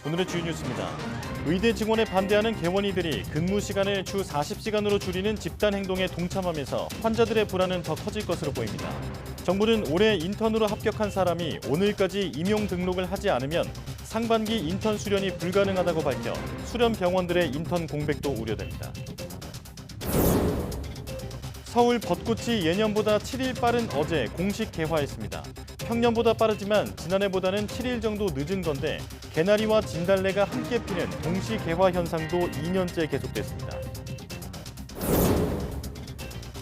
오늘의 주요 뉴스입니다. 의대 증원에 반대하는 개원이들이 근무 시간을 주 40시간으로 줄이는 집단 행동에 동참하면서 환자들의 불안은 더 커질 것으로 보입니다. 정부는 올해 인턴으로 합격한 사람이 오늘까지 임용 등록을 하지 않으면 상반기 인턴 수련이 불가능하다고 밝혀 수련 병원들의 인턴 공백도 우려됩니다. 서울 벚꽃이 예년보다 7일 빠른 어제 공식 개화했습니다. 평년보다 빠르지만 지난해보다는 7일 정도 늦은 건데 개나리와 진달래가 함께 피는 동시 개화 현상도 2년째 계속됐습니다.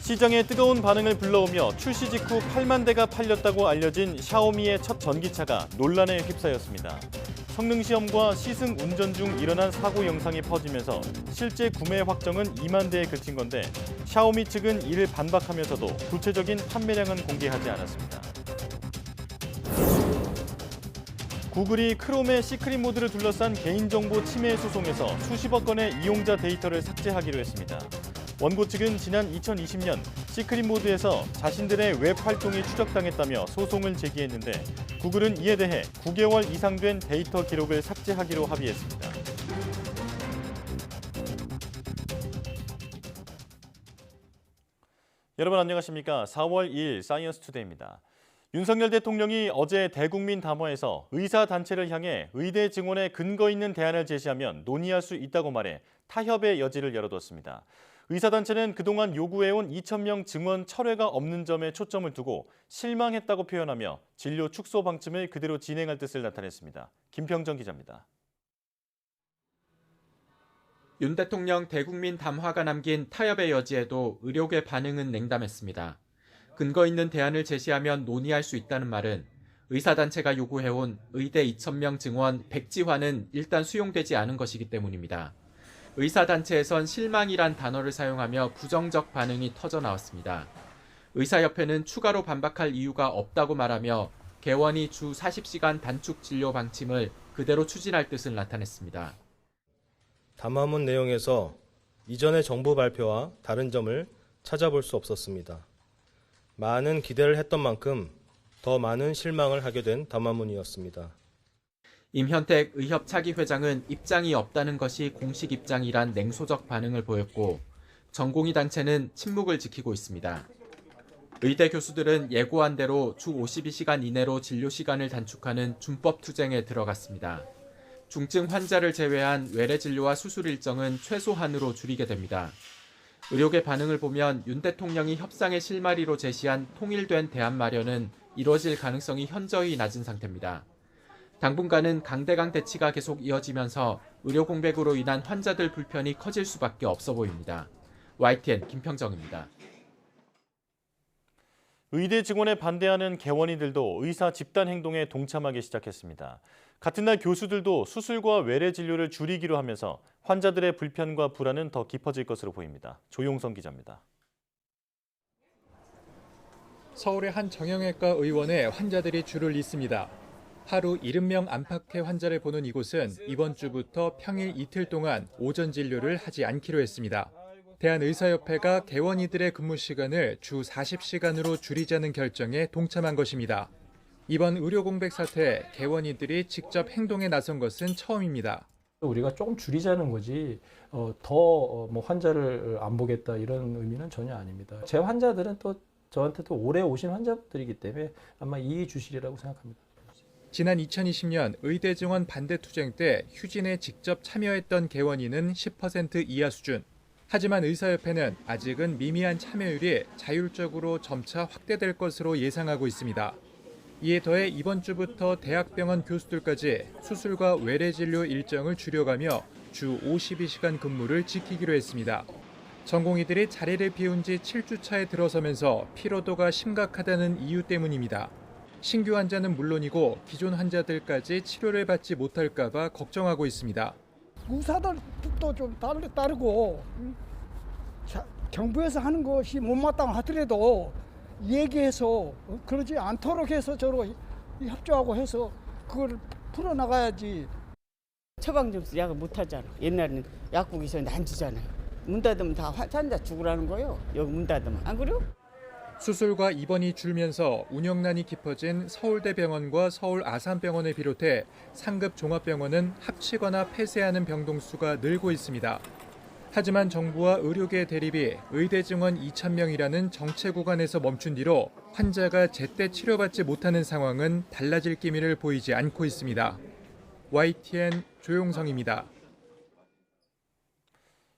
시장에 뜨거운 반응을 불러오며 출시 직후 8만 대가 팔렸다고 알려진 샤오미의 첫 전기차가 논란에 휩싸였습니다. 성능시험과 시승 운전 중 일어난 사고 영상이 퍼지면서 실제 구매 확정은 2만 대에 그친 건데 샤오미 측은 이를 반박하면서도 구체적인 판매량은 공개하지 않았습니다. 구글이 크롬의 시크릿 모드를 둘러싼 개인정보 침해 소송에서 수십억 건의 이용자 데이터를 삭제하기로 했습니다. 원고 측은 지난 2020년 시크릿 모드에서 자신들의 웹 활동이 추적당했다며 소송을 제기했는데 구글은 이에 대해 9개월 이상 된 데이터 기록을 삭제하기로 합의했습니다. 여러분 안녕하십니까? 4월 2일 사이언스 투데이입니다. 윤석열 대통령이 어제 대국민 담화에서 의사단체를 향해 의대 증원에 근거 있는 대안을 제시하면 논의할 수 있다고 말해 타협의 여지를 열어뒀습니다. 의사단체는 그동안 요구해온 2,000명 증원 철회가 없는 점에 초점을 두고 실망했다고 표현하며 진료 축소 방침을 그대로 진행할 뜻을 나타냈습니다. 김평정 기자입니다. 윤 대통령 대국민 담화가 남긴 타협의 여지에도 의료계 반응은 냉담했습니다. 근거 있는 대안을 제시하면 논의할 수 있다는 말은 의사단체가 요구해온 의대 2,000명 증원 백지화는 일단 수용되지 않은 것이기 때문입니다. 의사단체에선 실망이란 단어를 사용하며 부정적 반응이 터져나왔습니다. 의사협회는 추가로 반박할 이유가 없다고 말하며 개원이 주 40시간 단축 진료 방침을 그대로 추진할 뜻을 나타냈습니다. 담화문 내용에서 이전의 정부 발표와 다른 점을 찾아볼 수 없었습니다. 많은 기대를 했던 만큼 더 많은 실망을 하게 된 담화문이었습니다. 임현택 의협 차기 회장은 입장이 없다는 것이 공식 입장이란 냉소적 반응을 보였고 전공의 단체는 침묵을 지키고 있습니다. 의대 교수들은 예고한 대로 주 52시간 이내로 진료 시간을 단축하는 준법 투쟁에 들어갔습니다. 중증 환자를 제외한 외래 진료와 수술 일정은 최소한으로 줄이게 됩니다. 의료계 반응을 보면 윤 대통령이 협상의 실마리로 제시한 통일된 대안 마련은 이뤄질 가능성이 현저히 낮은 상태입니다. 당분간은 강대강 대치가 계속 이어지면서 의료 공백으로 인한 환자들 불편이 커질 수밖에 없어 보입니다. YTN 김평정입니다. 의대 증원에 반대하는 개원이들도 의사 집단 행동에 동참하기 시작했습니다. 같은 날 교수들도 수술과 외래 진료를 줄이기로 하면서 환자들의 불편과 불안은 더 깊어질 것으로 보입니다. 조용성 기자입니다. 서울의 한 정형외과 의원에 환자들이 줄을 잇습니다. 하루 70명 안팎의 환자를 보는 이곳은 이번 주부터 평일 이틀 동안 오전 진료를 하지 않기로 했습니다. 대한의사협회가 개원이들의 근무 시간을 주 40시간으로 줄이자는 결정에 동참한 것입니다. 이번 의료 공백 사태에 개원이들이 직접 행동에 나선 것은 처음입니다. 우리가 조금 줄이자는 거지 더 환자를 안 보겠다 이런 의미는 전혀 아닙니다. 제 환자들은 또 저한테도 오래 오신 환자들이기 때문에 아마 이의 주시리라고 생각합니다. 지난 2020년 의대 증원 반대 투쟁 때 휴진에 직접 참여했던 개원인은 10% 이하 수준. 하지만 의사협회는 아직은 미미한 참여율이 자율적으로 점차 확대될 것으로 예상하고 있습니다. 이에 더해 이번 주부터 대학병원 교수들까지 수술과 외래 진료 일정을 줄여가며 주 52시간 근무를 지키기로 했습니다. 전공의들이 자리를 비운 지 7주차에 들어서면서 피로도가 심각하다는 이유 때문입니다. 신규 환자는 물론이고 기존 환자들까지 치료를 받지 못할까 봐 걱정하고 있습니다. 의사들도 좀 따르고 정부에서 하는 것이 못마땅하더라도 얘기해서 그러지 않도록 해서 서로 협조하고 해서 그걸 풀어나가야지. 처방점수 약을 못 하잖아. 옛날에는 약국에서 안 주잖아요. 문 닫으면 다 환자 죽으라는 거예요. 여기 문 닫으면. 안 그래요? 수술과 입원이 줄면서 운영난이 깊어진 서울대병원과 서울 아산병원을 비롯해 상급 종합병원은 합치거나 폐쇄하는 병동수가 늘고 있습니다. 하지만 정부와 의료계 대립이 의대 증원 2,000명이라는 정체 구간에서 멈춘 뒤로 환자가 제때 치료받지 못하는 상황은 달라질 기미를 보이지 않고 있습니다. YTN 조용성입니다.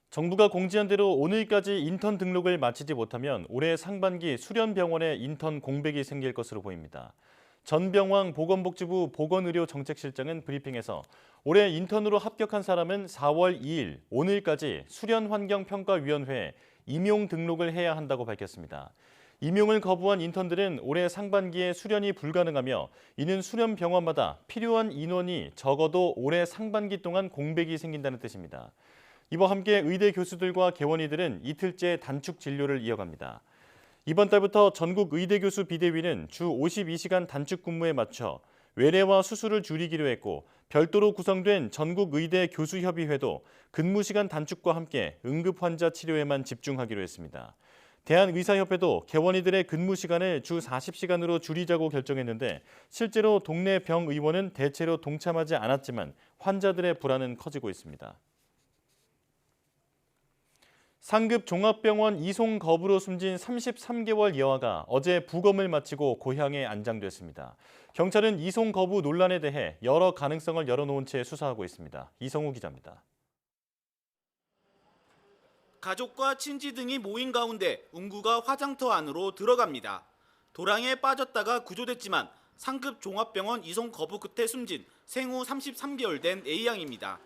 정부가 공지한 대로 오늘까지 인턴 등록을 마치지 못하면 올해 상반기 수련병원에 인턴 공백이 생길 것으로 보입니다. 전병왕 보건복지부 보건의료정책실장은 브리핑에서 올해 인턴으로 합격한 사람은 4월 2일 오늘까지 수련환경평가위원회에 임용 등록을 해야 한다고 밝혔습니다. 임용을 거부한 인턴들은 올해 상반기에 수련이 불가능하며 이는 수련병원마다 필요한 인원이 적어도 올해 상반기 동안 공백이 생긴다는 뜻입니다. 이와 함께 의대 교수들과 개원이들은 이틀째 단축 진료를 이어갑니다. 이번 달부터 전국 의대교수 비대위는 주 52시간 단축 근무에 맞춰 외래와 수술을 줄이기로 했고 별도로 구성된 전국의대 교수협의회도 근무시간 단축과 함께 응급환자 치료에만 집중하기로 했습니다. 대한의사협회도 개원이들의 근무시간을 주 40시간으로 줄이자고 결정했는데 실제로 동네 병의원은 대체로 동참하지 않았지만 환자들의 불안은 커지고 있습니다. 상급 종합병원 이송 거부로 숨진 33개월 여아가 어제 부검을 마치고 고향에 안장됐습니다. 경찰은 이송 거부 논란에 대해 여러 가능성을 열어놓은 채 수사하고 있습니다. 이성우 기자입니다. 가족과 친지 등이 모인 가운데 운구가 화장터 안으로 들어갑니다. 도랑에 빠졌다가 구조됐지만 상급 종합병원 이송 거부 끝에 숨진 생후 33개월 된 A양입니다.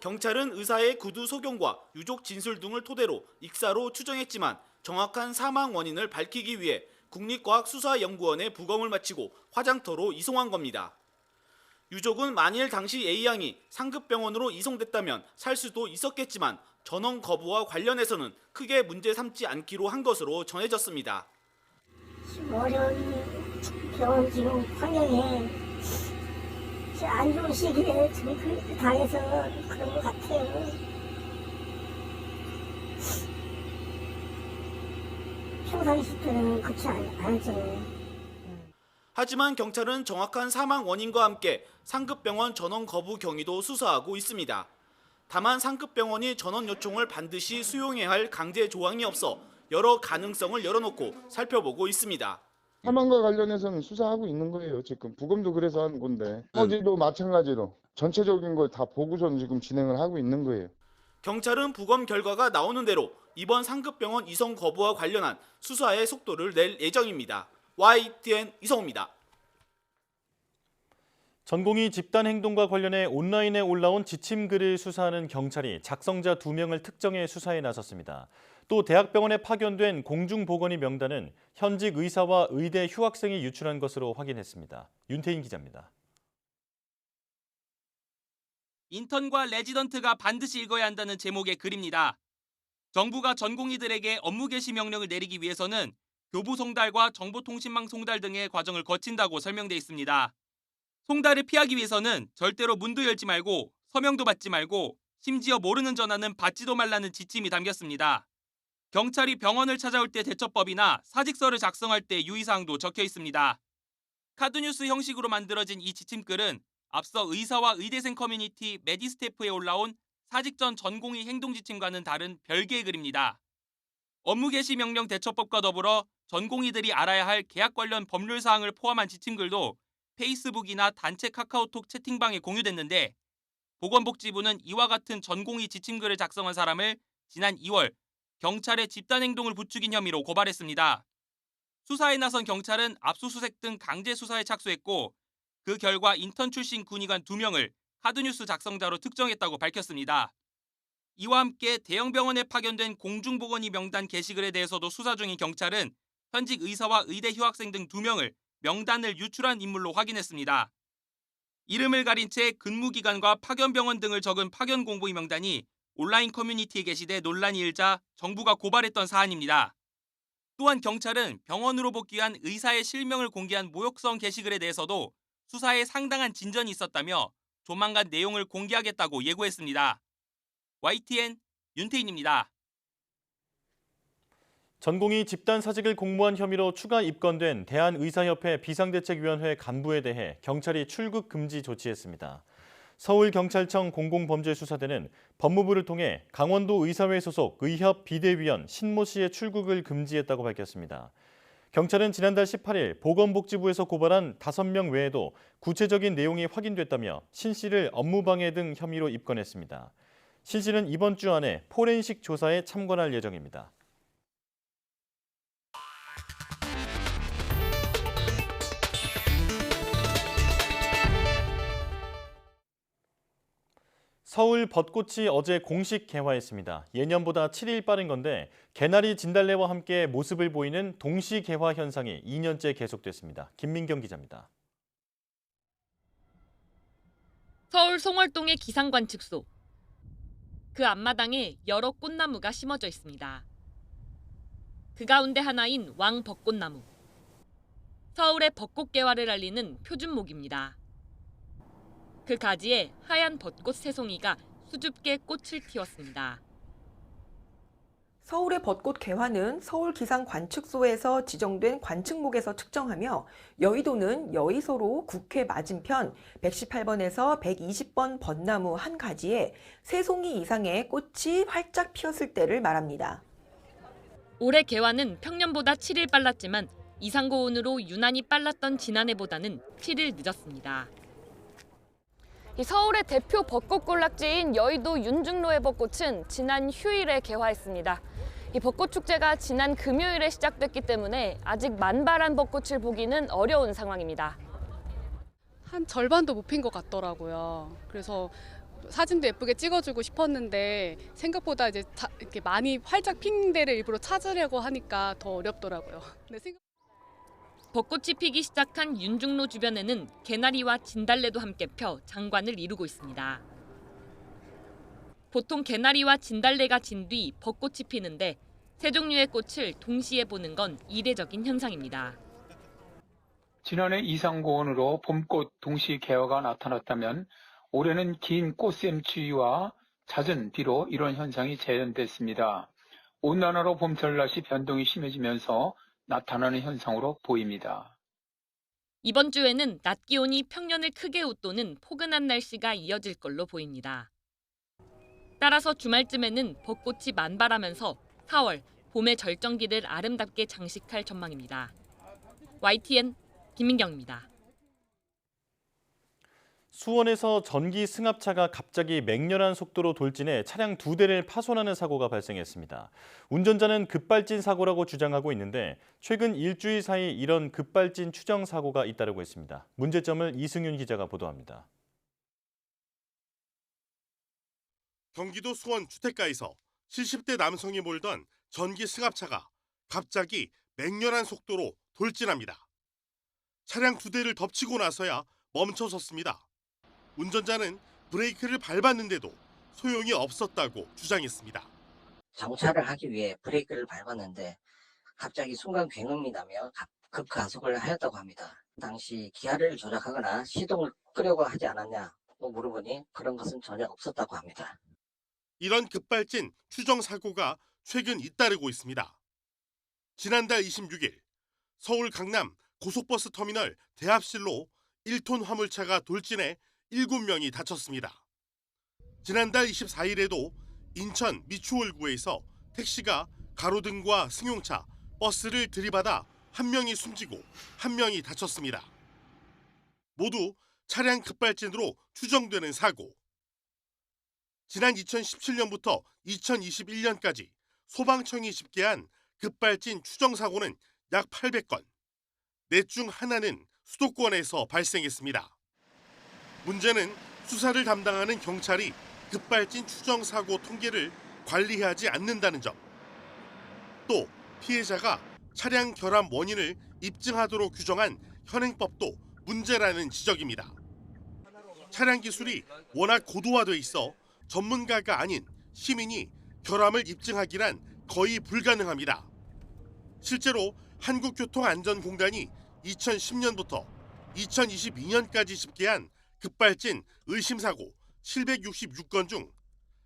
경찰은 의사의 구두 소견과 유족 진술 등을 토대로 익사로 추정했지만 정확한 사망 원인을 밝히기 위해 국립과학수사연구원에 부검을 마치고 화장터로 이송한 겁니다. 유족은 만일 당시 A양이 상급병원으로 이송됐다면 살 수도 있었겠지만 전원 거부와 관련해서는 크게 문제 삼지 않기로 한 것으로 전해졌습니다. 어려운 병원 지금 환경에 안 좋은 시기에 그렇게 당해서 그런 것 같아요. 평상시 때는 그렇지 않았잖아요. 하지만 경찰은 정확한 사망 원인과 함께 상급병원 전원 거부 경위도 수사하고 있습니다. 다만 상급병원이 전원 요청을 반드시 수용해야 할 강제 조항이 없어 여러 가능성을 열어놓고 살펴보고 있습니다. 사망과 관련해서는 수사하고 있는 거예요. 지금 부검도 그래서 하는 건데 어제도 마찬가지로 전체적인 걸 다 보고서는 지금 진행을 하고 있는 거예요. 경찰은 부검 결과가 나오는 대로 이번 상급병원 이송 거부와 관련한 수사에 속도를 낼 예정입니다. YTN 이성우입니다. 전공의 집단 행동과 관련해 온라인에 올라온 지침글을 수사하는 경찰이 작성자 2명을 특정해 수사에 나섰습니다. 또 대학병원에 파견된 공중보건의 명단은 현직 의사와 의대 휴학생이 유출한 것으로 확인했습니다. 윤태인 기자입니다. 인턴과 레지던트가 반드시 읽어야 한다는 제목의 글입니다. 정부가 전공의들에게 업무 개시 명령을 내리기 위해서는 교부 송달과 정보통신망 송달 등의 과정을 거친다고 설명돼 있습니다. 송달을 피하기 위해서는 절대로 문도 열지 말고 서명도 받지 말고 심지어 모르는 전화는 받지도 말라는 지침이 담겼습니다. 경찰이 병원을 찾아올 때 대처법이나 사직서를 작성할 때 유의사항도 적혀 있습니다. 카드뉴스 형식으로 만들어진 이 지침글은 앞서 의사와 의대생 커뮤니티 메디스태프에 올라온 사직 전 전공의 행동지침과는 다른 별개의 글입니다. 업무 개시 명령 대처법과 더불어 전공의들이 알아야 할 계약 관련 법률 사항을 포함한 지침글도 페이스북이나 단체 카카오톡 채팅방에 공유됐는데 보건복지부는 이와 같은 전공의 지침글을 작성한 사람을 지난 2월 경찰의 집단행동을 부추긴 혐의로 고발했습니다. 수사에 나선 경찰은 압수수색 등 강제 수사에 착수했고 그 결과 인턴 출신 군의관 2명을 카드뉴스 작성자로 특정했다고 밝혔습니다. 이와 함께 대형 병원에 파견된 공중보건의 명단 게시글에 대해서도 수사 중인 경찰은 현직 의사와 의대 휴학생 등 2명을 명단을 유출한 인물로 확인했습니다. 이름을 가린 채 근무기간과 파견병원 등을 적은 파견공보의 명단이 온라인 커뮤니티에 게시돼 논란이 일자 정부가 고발했던 사안입니다. 또한 경찰은 병원으로 복귀한 의사의 실명을 공개한 모욕성 게시글에 대해서도 수사에 상당한 진전이 있었다며 조만간 내용을 공개하겠다고 예고했습니다. YTN 윤태인입니다. 전공의 집단 사직을 공모한 혐의로 추가 입건된 대한의사협회 비상대책위원회 간부에 대해 경찰이 출국 금지 조치했습니다. 서울경찰청 공공범죄수사대는 법무부를 통해 강원도 의사회 소속 의협 비대위원 신모 씨의 출국을 금지했다고 밝혔습니다. 경찰은 지난달 18일 보건복지부에서 고발한 5명 외에도 구체적인 내용이 확인됐다며 신 씨를 업무방해 등 혐의로 입건했습니다. 신 씨는 이번 주 안에 포렌식 조사에 참관할 예정입니다. 서울 벚꽃이 어제 공식 개화했습니다. 예년보다 7일 빠른 건데 개나리 진달래와 함께 모습을 보이는 동시 개화 현상이 2년째 계속됐습니다. 김민경 기자입니다. 서울 송월동의 기상관측소. 그 앞마당에 여러 꽃나무가 심어져 있습니다. 그 가운데 하나인 왕벚꽃나무. 서울의 벚꽃 개화를 알리는 표준목입니다. 그 가지에 하얀 벚꽃 새송이가 수줍게 꽃을 틔웠습니다. 서울의 벚꽃 개화는 서울기상관측소에서 지정된 관측목에서 측정하며 여의도는 여의소로 국회 맞은편 118번에서 120번 벚나무 한 가지에 새송이 이상의 꽃이 활짝 피었을 때를 말합니다. 올해 개화는 평년보다 7일 빨랐지만 이상고온으로 유난히 빨랐던 지난해보다는 7일 늦었습니다. 이 서울의 대표 벚꽃 군락지인 여의도 윤중로의 벚꽃은 지난 휴일에 개화했습니다. 이 벚꽃 축제가 지난 금요일에 시작됐기 때문에 아직 만발한 벚꽃을 보기는 어려운 상황입니다. 한 절반도 못 핀 것 같더라고요. 그래서 사진도 예쁘게 찍어주고 싶었는데 생각보다 이제 이렇게 많이 활짝 핀 데를 일부러 찾으려고 하니까 더 어렵더라고요. 벚꽃이 피기 시작한 윤중로 주변에는 개나리와 진달래도 함께 펴 장관을 이루고 있습니다. 보통 개나리와 진달래가 진 뒤 벚꽃이 피는데 세 종류의 꽃을 동시에 보는 건 이례적인 현상입니다. 지난해 이상고온으로 봄꽃 동시 개화가 나타났다면 올해는 긴 꽃샘추위와 잦은 비로 이런 현상이 재현됐습니다. 온난화로 봄철 날씨 변동이 심해지면서 나타나는 현상으로 보입니다. 이번 주에는 낮 기온이 평년을 크게 웃도는 포근한 날씨가 이어질 걸로 보입니다. 따라서 주말쯤에는 벚꽃이 만발하면서 4월 봄의 절정기를 아름답게 장식할 전망입니다. YTN 김민경입니다. 수원에서 전기 승합차가 갑자기 맹렬한 속도로 돌진해 차량 2대를 파손하는 사고가 발생했습니다. 운전자는 급발진 사고라고 주장하고 있는데 최근 일주일 사이 이런 급발진 추정 사고가 잇따르고 있습니다. 문제점을 이승윤 기자가 보도합니다. 경기도 수원 주택가에서 70대 남성이 몰던 전기 승합차가 갑자기 맹렬한 속도로 돌진합니다. 차량 2대를 덮치고 나서야 멈춰섰습니다. 운전자는 브레이크를 밟았는데도 소용이 없었다고 주장했습니다. 정차를 하기 위해 브레이크를 밟았는데 갑자기 순간 굉음이 나며 급가속을 하였다고 합니다. 당시 기아를 조작하거나 시동을 끄려고 하지 않았냐고 물어보니 그런 것은 전혀 없었다고 합니다. 이런 급발진 추정 사고가 최근 잇따르고 있습니다. 지난달 26일 서울 강남 고속버스 터미널 대합실로 1톤 화물차가 돌진해 7명이 다쳤습니다. 지난달 24일에도 인천 미추홀구에서 택시가 가로등과 승용차, 버스를 들이받아 1명이 숨지고 1명이 다쳤습니다. 모두 차량 급발진으로 추정되는 사고. 지난 2017년부터 2021년까지 소방청이 집계한 급발진 추정 사고는 약 800건. 넷 중 하나는 수도권에서 발생했습니다. 문제는 수사를 담당하는 경찰이 급발진 추정 사고 통계를 관리하지 않는다는 점. 또 피해자가 차량 결함 원인을 입증하도록 규정한 현행법도 문제라는 지적입니다. 차량 기술이 워낙 고도화돼 있어 전문가가 아닌 시민이 결함을 입증하기란 거의 불가능합니다. 실제로 한국교통안전공단이 2010년부터 2022년까지 집계한 급발진 의심사고 766건 중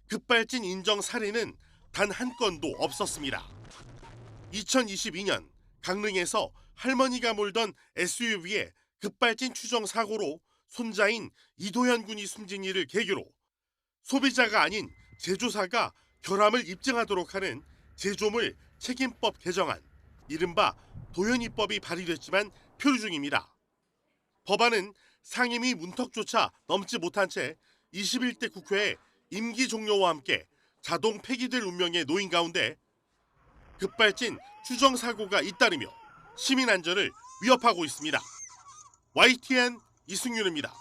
급발진 인정 사례는 단 한 건도 없었습니다. 2022년 강릉에서 할머니가 몰던 SUV의 급발진 추정 사고로 손자인 이도현 군이 숨진 일을 계기로 소비자가 아닌 제조사가 결함을 입증하도록 하는 제조물 책임법 개정안, 이른바 도현이법이 발의됐지만 표류 중입니다. 법안은 상임위 문턱조차 넘지 못한 채 21대 국회에 임기 종료와 함께 자동 폐기될 운명에 놓인 가운데 급발진 추정 사고가 잇따르며 시민 안전을 위협하고 있습니다. YTN 이승윤입니다.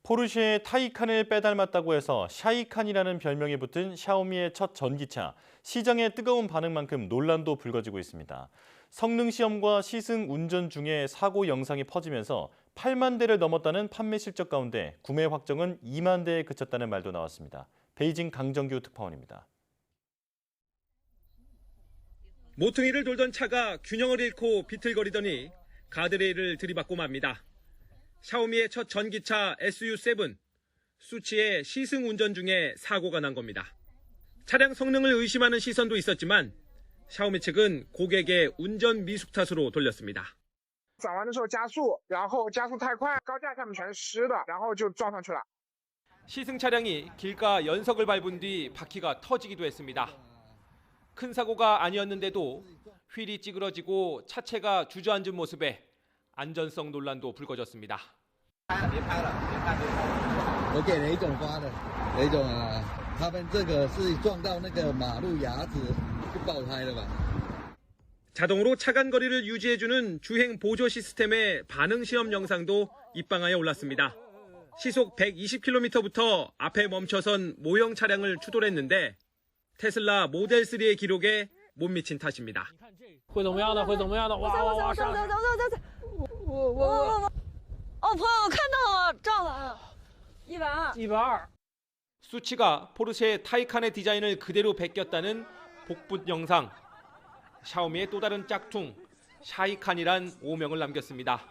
포르쉐의 타이칸을 빼닮았다고 해서 샤이칸이라는 별명이 붙은 샤오미의 첫 전기차, 시장의 뜨거운 반응만큼 논란도 불거지고 있습니다. 성능 시험과 시승 운전 중에 사고 영상이 퍼지면서 8만 대를 넘었다는 판매 실적 가운데 구매 확정은 2만 대에 그쳤다는 말도 나왔습니다. 베이징 강정규 특파원입니다. 모퉁이를 돌던 차가 균형을 잃고 비틀거리더니 가드레일을 들이받고 맙니다. 샤오미의 첫 전기차 SU7, 수치의 시승 운전 중에 사고가 난 겁니다. 차량 성능을 의심하는 시선도 있었지만 샤오미 측은 고객의 운전 미숙 탓으로 돌렸습니다. 转弯的时候加速，然后加速太快，高架下面全是湿的，然后就撞上去了。 시승 차량이 길가 연석을 밟은 뒤 바퀴가 터지기도 했습니다. 큰 사고가 아니었는데도 휠이 찌그러지고 차체가 주저앉은 모습에 안전성 논란도 불거졌습니다. 我给雷总发的，雷总啊，他们这个是撞到那个马路牙子就爆胎了吧？ 자동으로 차간 거리를 유지해주는 주행 보조 시스템의 반응 시험 영상도 입방아에 올랐습니다. 시속 120km부터 앞에 멈춰선 모형 차량을 추돌했는데 테슬라 모델 3의 기록에 못 미친 탓입니다. 会怎么样呢？会怎么样呢？哇哇哇！上！我，朋友看到了，撞了，120。 수치가 포르쉐 타이칸의 디자인을 그대로 베꼈다는 복붙 영상. 샤오미의 또 다른 짝퉁 샤이칸이란 오명을 남겼습니다.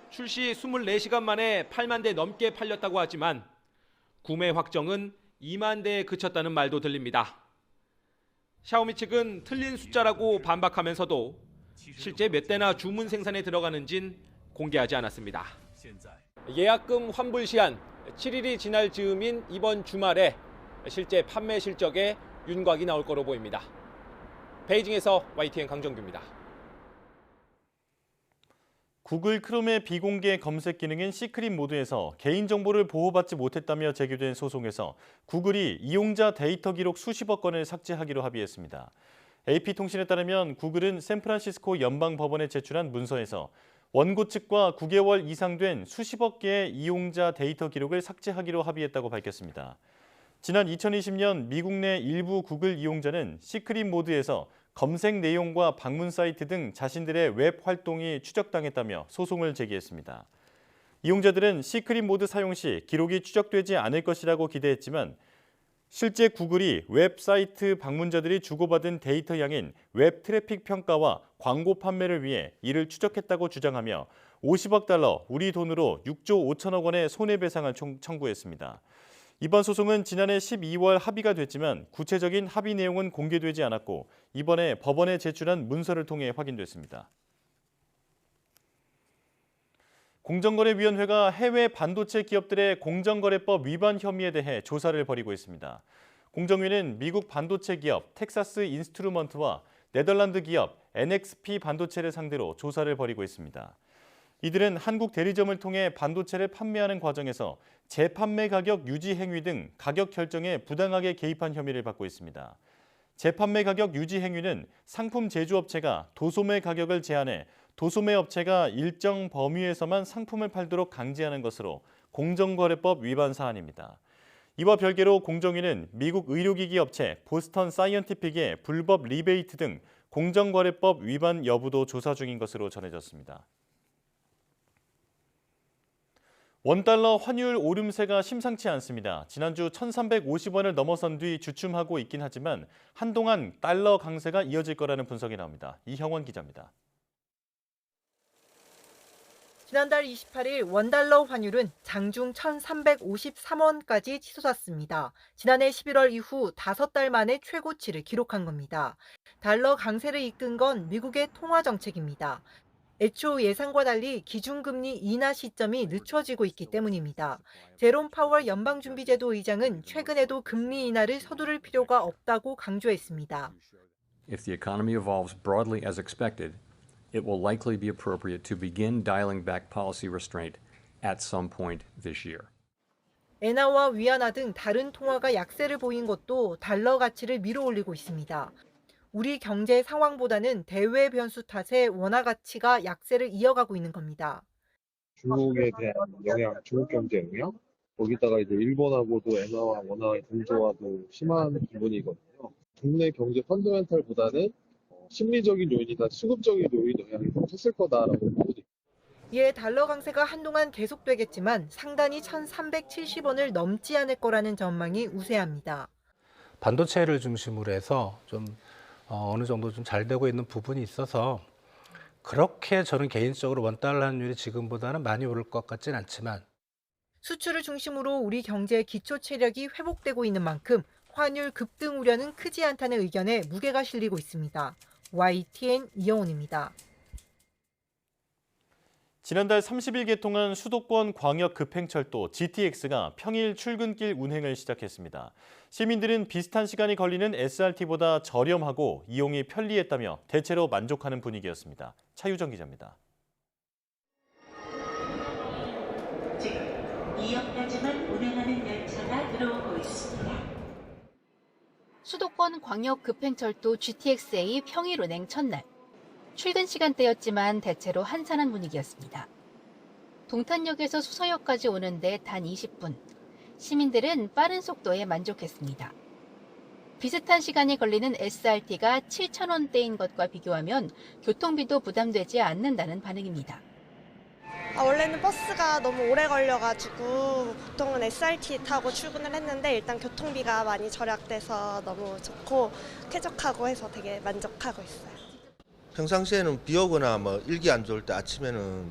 출시 24시간 만에 8만 대 넘게 팔렸다고 하지만 구매 확정은 2만 대에 그쳤다는 말도 들립니다. 샤오미 측은 틀린 숫자라고 반박하면서도 실제 몇 대나 주문 생산에 들어가는진 공개하지 않았습니다. 예약금 환불 시한 7일이 지날 즈음인 이번 주말에 실제 판매 실적에 윤곽이 나올 거로 보입니다. 베이징에서 YTN 강정규입니다. 구글 크롬의 비공개 검색 기능인 시크릿 모드에서 개인정보를 보호받지 못했다며 제기된 소송에서 구글이 이용자 데이터 기록 수십억 건을 삭제하기로 합의했습니다. AP통신에 따르면 구글은 샌프란시스코 연방법원에 제출한 문서에서 원고 측과 9개월 이상 된 수십억 개의 이용자 데이터 기록을 삭제하기로 합의했다고 밝혔습니다. 지난 2020년 미국 내 일부 구글 이용자는 시크릿 모드에서 검색 내용과 방문 사이트 등 자신들의 웹 활동이 추적당했다며 소송을 제기했습니다. 이용자들은 시크릿 모드 사용 시 기록이 추적되지 않을 것이라고 기대했지만 실제 구글이 웹사이트 방문자들이 주고받은 데이터 양인 웹 트래픽 평가와 광고 판매를 위해 이를 추적했다고 주장하며 50억 달러, 우리 돈으로 6조 5천억 원의 손해배상을 청구했습니다. 이번 소송은 지난해 12월 합의가 됐지만 구체적인 합의 내용은 공개되지 않았고 이번에 법원에 제출한 문서를 통해 확인됐습니다. 공정거래위원회가 해외 반도체 기업들의 공정거래법 위반 혐의에 대해 조사를 벌이고 있습니다. 공정위는 미국 반도체 기업 텍사스 인스트루먼트와 네덜란드 기업 NXP 반도체를 상대로 조사를 벌이고 있습니다. 이들은 한국 대리점을 통해 반도체를 판매하는 과정에서 재판매 가격 유지 행위 등 가격 결정에 부당하게 개입한 혐의를 받고 있습니다. 재판매 가격 유지 행위는 상품 제조업체가 도소매 가격을 제한해 도소매 업체가 일정 범위에서만 상품을 팔도록 강제하는 것으로 공정거래법 위반 사안입니다. 이와 별개로 공정위는 미국 의료기기 업체 보스턴 사이언티픽의 불법 리베이트 등 공정거래법 위반 여부도 조사 중인 것으로 전해졌습니다. 원달러 환율 오름세가 심상치 않습니다. 지난주 1,350원을 넘어선 뒤 주춤하고 있긴 하지만 한동안 달러 강세가 이어질 거라는 분석이 나옵니다. 이형원 기자입니다. 지난달 28일 원달러 환율은 장중 1,353원까지 치솟았습니다. 지난해 11월 이후 5달 만에 최고치를 기록한 겁니다. 달러 강세를 이끈 건 미국의 통화 정책입니다. 애초 예상과 달리 기준금리 인하 시점이 늦춰지고 있기 때문입니다. 제롬 파월 연방준비제도 의장은 최근에도 금리 인하를 서두를 필요가 없다고 강조했습니다. If the economy evolves broadly as expected, it will likely be appropriate to begin dialing back policy restraint at some point this year. 엔화와 위안화 등 다른 통화가 약세를 보인 것도 달러 가치를 밀어올리고 있습니다. 우리 경제 상황보다는 대외 변수 탓에 원화 가치가 약세를 이어가고 있는 겁니다. 중국에 대한 영향, 중국 경제 영향, 거기다가 이제 일본하고도 엔화와 원화의 동조화도 심한 부분이거든요. 국내 경제 펀더멘탈보다는 심리적인 요인이나 수급적인 요인 영향이 더 컸을 거다라고 보거든요. 이에 달러 강세가 한동안 계속되겠지만 상단이 1,370원을 넘지 않을 거라는 전망이 우세합니다. 반도체를 중심으로 해서 좀 어느 정도 좀 잘 되고 있는 부분이 있어서 그렇게 저는 개인적으로 원달러 환율이 지금보다는 많이 오를 것 같진 않지만 수출을 중심으로 우리 경제의 기초 체력이 회복되고 있는 만큼 환율 급등 우려는 크지 않다는 의견에 무게가 실리고 있습니다. YTN 이영훈입니다. 지난달 30일 개통한 수도권 광역급행철도 GTX가 평일 출근길 운행을 시작했습니다. 시민들은 비슷한 시간이 걸리는 SRT보다 저렴하고 이용이 편리했다며 대체로 만족하는 분위기였습니다. 차유정 기자입니다. 지금 2역까지만 운행하는 열차가 들어오고 있습니다. 수도권 광역급행철도 GTX-A 평일 운행 첫날. 출근 시간대였지만 대체로 한산한 분위기였습니다. 동탄역에서 수서역까지 오는데 단 20분. 시민들은 빠른 속도에 만족했습니다. 비슷한 시간이 걸리는 SRT가 7,000원대인 것과 비교하면 교통비도 부담되지 않는다는 반응입니다. 원래는 버스가 너무 오래 걸려가지고 보통은 SRT 타고 출근을 했는데 일단 교통비가 많이 절약돼서 너무 좋고 쾌적하고 해서 되게 만족하고 있어요. 평상시에는 비 오거나 뭐 일기 안 좋을 때 아침에는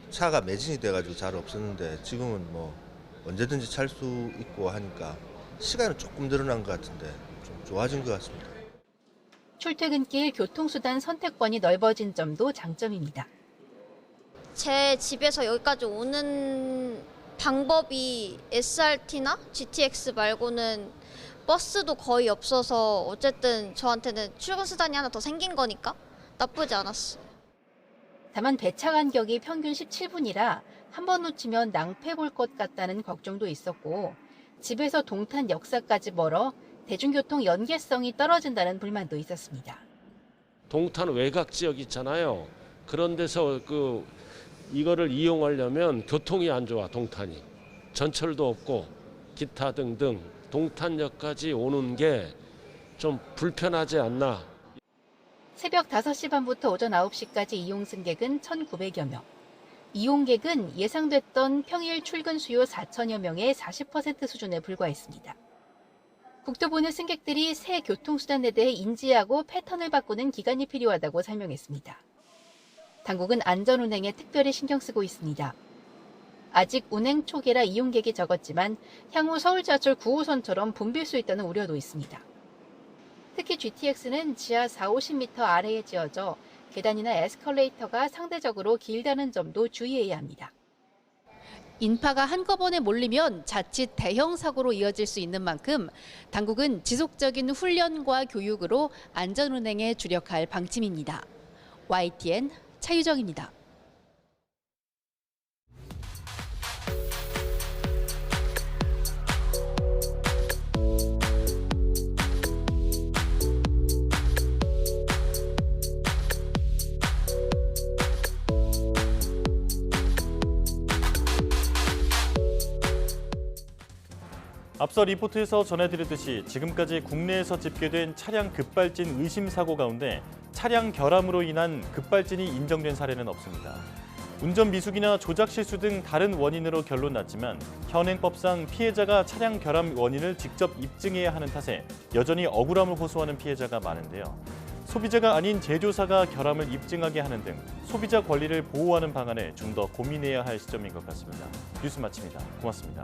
차가 매진이 돼가지고 잘 없었는데 지금은 뭐 언제든지 찰 수 있고 하니까 시간은 조금 늘어난 것 같은데 좀 좋아진 것 같습니다. 출퇴근길 교통수단 선택권이 넓어진 점도 장점입니다. 제 집에서 여기까지 오는 방법이 SRT나 GTX 말고는 버스도 거의 없어서 어쨌든 저한테는 출근 수단이 하나 더 생긴 거니까 나쁘지 않았어요. 다만 배차 간격이 평균 17분이라 한 번 놓치면 낭패 볼 것 같다는 걱정도 있었고 집에서 동탄 역사까지 멀어 대중교통 연계성이 떨어진다는 불만도 있었습니다. 동탄 외곽 지역 있잖아요. 그런 데서 이거를 이용하려면 교통이 안 좋아, 동탄이. 전철도 없고 기타 등등 동탄역까지 오는 게 좀 불편하지 않나. 새벽 5시 반부터 오전 9시까지 이용 승객은 1,900여 명. 이용객은 예상됐던 평일 출근 수요 4천여 명의 40% 수준에 불과했습니다. 국토부는 승객들이 새 교통수단에 대해 인지하고 패턴을 바꾸는 기간이 필요하다고 설명했습니다. 당국은 안전운행에 특별히 신경 쓰고 있습니다. 아직 운행 초기라 이용객이 적었지만 향후 서울 지하철 9호선처럼 붐빌 수 있다는 우려도 있습니다. 특히 GTX는 지하 40-50m 아래에 지어져 계단이나 에스컬레이터가 상대적으로 길다는 점도 주의해야 합니다. 인파가 한꺼번에 몰리면 자칫 대형 사고로 이어질 수 있는 만큼 당국은 지속적인 훈련과 교육으로 안전운행에 주력할 방침입니다. YTN 차유정입니다. 앞서 리포트에서 전해드렸듯이 지금까지 국내에서 집계된 차량 급발진 의심 사고 가운데 차량 결함으로 인한 급발진이 인정된 사례는 없습니다. 운전 미숙이나 조작 실수 등 다른 원인으로 결론 났지만 현행법상 피해자가 차량 결함 원인을 직접 입증해야 하는 탓에 여전히 억울함을 호소하는 피해자가 많은데요. 소비자가 아닌 제조사가 결함을 입증하게 하는 등 소비자 권리를 보호하는 방안에 좀 더 고민해야 할 시점인 것 같습니다. 뉴스 마칩니다. 고맙습니다.